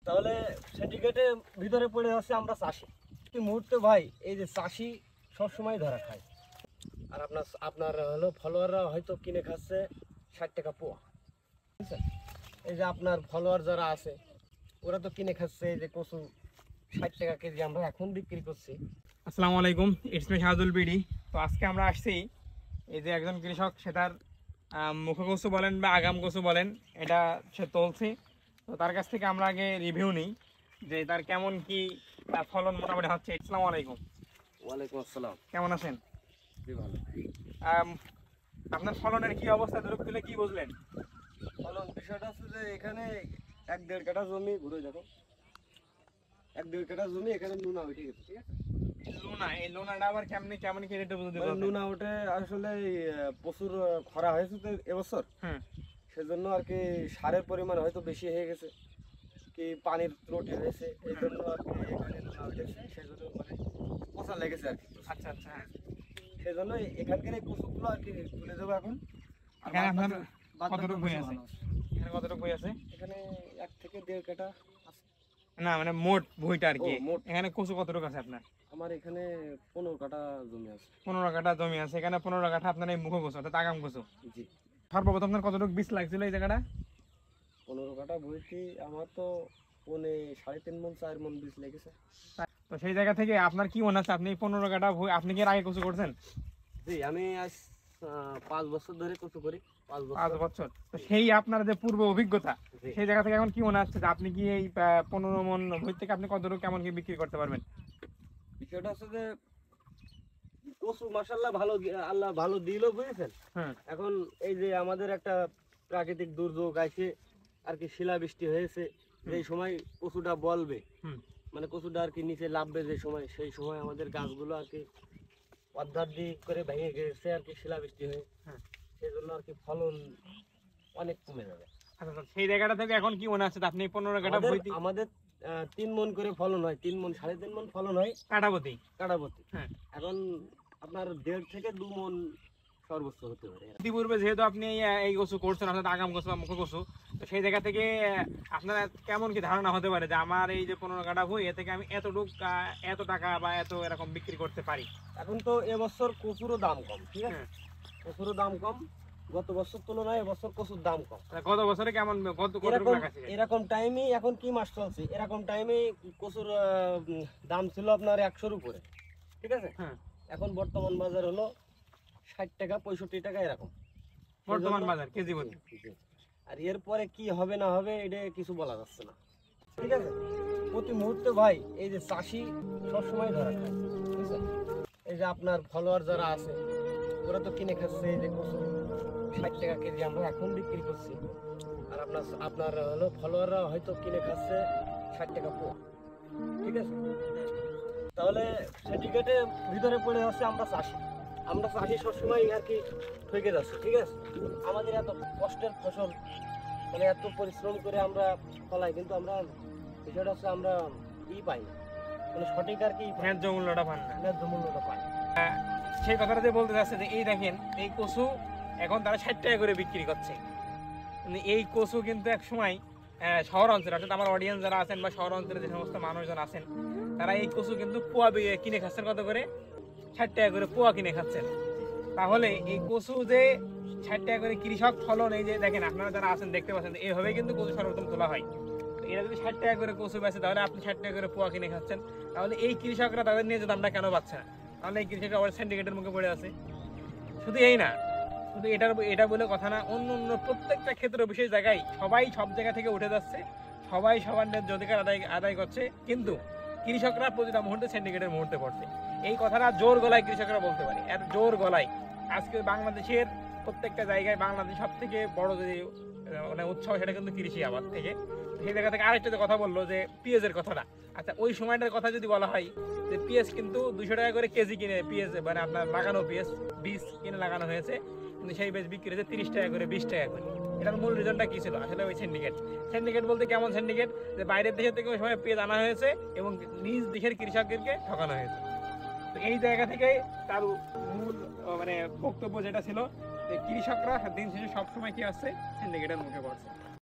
তাহলে সিন্ডিকেটে ভিতরে পড়ে যাচ্ছে আমরা চাষি। এই মুহূর্তে ভাই এই যে চাষি সবসময় ধরা খায়, আর আপনার হলো ফলোয়াররা হয়তো কিনে খাচ্ছে 60 টাকা পোয়া, বুঝছেন? এই যে আপনার ফলোয়ার যারা আছে ওরা তো কিনে খাচ্ছে এই যে কচু 60 টাকা কেজি, আমরা এখন বিক্রি করছি। আসসালামু আলাইকুম, ইটস মি শাহাদুল বিডি। তো আজকে আমরা আসছি এই যে একজন কৃষক, সেটার মুখ কচু বলেন বা আগাম কচু বলেন, এটা সে তুলছে। তো তার কাছ থেকে আমরা আগে রিভিউ নিই যে তার কেমন কি ফলন মোটামুটি হচ্ছে। আসসালামু আলাইকুম। ওয়ালাইকুম আসসালাম। কেমন আছেন? জি ভালো। আপনার ফলনের কি অবস্থা, দুরূপ তুলে কি বুঝলেন? ফলন বিষয়টা হচ্ছে যে এখানে 1-1.5 কাঠা জমি, ঘুরে দেখো 1-1.5 কাঠা জমি, এখানে নুনা উঠে গেছে, ঠিক আছে? লুনা, এই লুনাটা আবার কেমন কি রেটে বুঝতে মানে নুনা ওঠে আসলে প্রচুর খরা হয়েছে তো এবছর, সেজন্য আর কি সারের পরিমাণ হয়তো বেশি হয়ে গেছে, কি পানির ত্রুটি হয়েছে, এই জন্য আর কি এখানে নুনা উঠেছে, সেজন্য মানে পচা লেগেছে আর কি। আচ্ছা আচ্ছা, হ্যাঁ। সেজন্য এখানকার এই কচুগুলো আর কি তুলে দেবো এখন। আর এখানে আপনার বাদ বাকি কতটুকু বই কচু আছে? ভালো আছে। এখানে কতটুকু বই আছে? এখানে 1 থেকে 1.5 কাঠা আছে। না মানে মোট বইটা আর কি। ও, মোট। এখানে কচু কতটুকু আছে আপনার? আমার এখানে 15 কাঠা জমি আছে। 15 কাঠা জমি আছে, এখানে 15 কাঠা আপনার এই মুখ কচু অর্থাৎ আগাম কচু। জি। সর্বপ্রথম আপনার কতটুকু বীজ লাগছিল এই জায়গাটা? 15 কাঠা বইটি আমার তো 3.5 মণ 4 মণ বীজ লেগেছে। তো সেই জায়গা থেকে আপনার কি মনে আছে, আপনি এই 15 কাঠা আপনি কি এর আগে কচু করছেন? জি, আমি আজ 5 বছর ধরে কচু করি। 5 5 বছর। বছর। তো সেই আপনার যে পূর্ব অভিজ্ঞতা, জি। সেই জায়গা থেকে এখন কি মনে হচ্ছে যে আপনি কি এই 15 মণ ভুঁই থেকে আপনি কতটুকু কেমন কি বিক্রি করতে পারবেন? বিষয়টা হচ্ছে যে কচু মাশাআল্লাহ ভালো, আল্লাহ ভালো দিলো, বুঝেছেন? হ্যাঁ। এখন এই যে আমাদের একটা প্রাকৃতিক দুর্যোগ আছে আর কি, শিলাবৃষ্টি হয়েছে, যেই সময় কচুটা বলবে, মানে কচুটা আর কি নিচে লাভবে যে সময়, সেই সময় আমাদের গাছগুলো আর কি অর্ধাধিক করে ভেঙে গেছে আর কি, শিলাবৃষ্টি হয়ে। হ্যাঁ। সেই জন্য আর কি ফলন অনেক কমে যাবে। আচ্ছা, সেই জায়গাটা থেকে এখন কি মনে হচ্ছে যে আপনি 15 কাঠা ভুঁই আমাদের 3 মণ করে ফলন হয়, 3 মণ 3.5 মণ ফলন হয় কাঠাপতি। কাঠাপতি। হ্যাঁ। এখন আপনার 1.5 থেকে 2 মণ সর্বোচ্চ হতে পারে। ইতিপূর্বে যেহেতু আপনি এই কচু করছেন অর্থাৎ আগাম কচু বা মুখ কচু, তো সেই জায়গা থেকে আপনার কেমন কি ধারণা হতে পারে যে আমার এই যে 15 কাঠা ভুঁই, এ থেকে আমি এতটুক এত টাকা বা এত এরকম বিক্রি করতে পারি? এখন তো এবছর কচুরও দাম কম, ঠিক আছে? কচুরও দাম কম, গত বছর তুলনায় এবছর কচুর দাম কম। গত বছরে কেমন কতটুকু টাকা ছিল? এরকম টাইমে এখন কি মাস চলছে, এরকম টাইমে কচুর দাম ছিল আপনার 100-র উপরে, ঠিক আছে? হ্যাঁ। এখন বর্তমান বাজার হলো 60 টাকা 65 টাকা এরকম বর্তমান বাজার কেজি প্রতি। আর এরপরে কি হবে না হবে এটা কিছু বলা যাচ্ছে না, ঠিক আছে? প্রতি মুহূর্তে ভাই এই যে চাষি সবসময় ধরা খায়, বুঝছেন? এই যে আপনার ফলোয়ার যারা আছে ওরা তো কিনে খাচ্ছে এই যে কচু 60 টাকা কেজি, আমরা এখন বিক্রি করছি। আর আপনার হলো ফলোয়াররা হয়তো কিনে খাচ্ছে 60 টাকা পোয়া, ঠিক আছে? তাহলে সিন্ডিকেটে ভিতরে পড়ে যাচ্ছে আমরা চাষি সবসময় আর কি ঠকে যাচ্ছে, ঠিক আছে? আমাদের এত কষ্টের ফসল, মানে এত পরিশ্রম করে আমরা ফলাই, কিন্তু আমরা বিষয়টা হচ্ছে আমরা পাই না, মানে সঠিক আর কি ন্যায্য মূল্যটা পান না। ন্যায্য মূল্যটা পাই। সেই কথাটা যে বলতে চাচ্ছে যে এই দেখেন এই কচু এখন তারা 60 টাকা করে বিক্রি করছে, কিন্তু এই কচু কিন্তু এক সময় শহর অঞ্চলে অর্থাৎ আমার অডিয়েন্স যারা আছেন বা শহর অঞ্চলে যে সমস্ত মানুষজন আছেন, তারা এই কচু কিন্তু পোয়া কিনে খাচ্ছেন কত করে? 60 টাকা করে পোয়া কিনে খাচ্ছেন। তাহলে এই কচু যে 60 টাকা করে কৃষক ফলন, এই যে দেখেন আপনারা যারা আছেন দেখতে পাচ্ছেন এইভাবে কিন্তু কচু সর্বপ্রথম তোলা হয়। তো এরা যদি 60 টাকা করে কচু বেচে, তাহলে আপনি 60 টাকা করে পোয়া কিনে খাচ্ছেন, তাহলে এই কৃষকরা তাদের নিয়ে যে দামটা কেন পাচ্ছে না? তাহলে এই কৃষকরা আবার সিন্ডিকেটের মুখে পড়ে আছে। শুধু এই না, শুধু এটা বলে কথা না, অন্য প্রত্যেকটা ক্ষেত্রে বিশেষ জায়গায় সবাই সব জায়গা থেকে উঠে যাচ্ছে, সবাই সবার ন্যায্য অধিকার আদায় করছে, কিন্তু কৃষকরা প্রতিটা মুহূর্তে সিন্ডিকেটের মুহূর্তে পড়ছে। এই কথাটা জোর গলায় কৃষকরা বলতে পারে, এত জোর গলায়। আজকে বাংলাদেশের প্রত্যেকটা জায়গায় বাংলাদেশ সব থেকে বড় যে মানে উৎসব, সেটা কিন্তু কৃষি আবাদ থেকে। সেই জায়গা থেকে আরেকটা যে কথা বললো যে পেঁয়াজের কথাটা, আচ্ছা ওই সময়টার কথা যদি বলা হয় যে পেঁয়াজ কিন্তু 200 টাকা করে কেজি কিনে পেঁয়াজ, মানে আপনার লাগানো পেঁয়াজ বীজ কিনে লাগানো হয়েছে, কিন্তু সেই বীজ বিক্রি হয়েছে 30 টাকা করে 20 টাকা করে। এটার মূল রিজনটা কি ছিল? আসলে ওই সিন্ডিকেট বলতে কেমন সিন্ডিকেট, যে বাইরের দেশের থেকে ওই সময় পেঁয়াজ আনা হয়েছে এবং নিজ দেশের কৃষকদেরকে ঠকানো হয়েছে। তো এই জায়গা থেকে তার মূল মানে বক্তব্য যেটা ছিল যে কৃষকরা দিন শেষে সবসময় কি আসছে, সিন্ডিকেটের মুখে পড়ছে।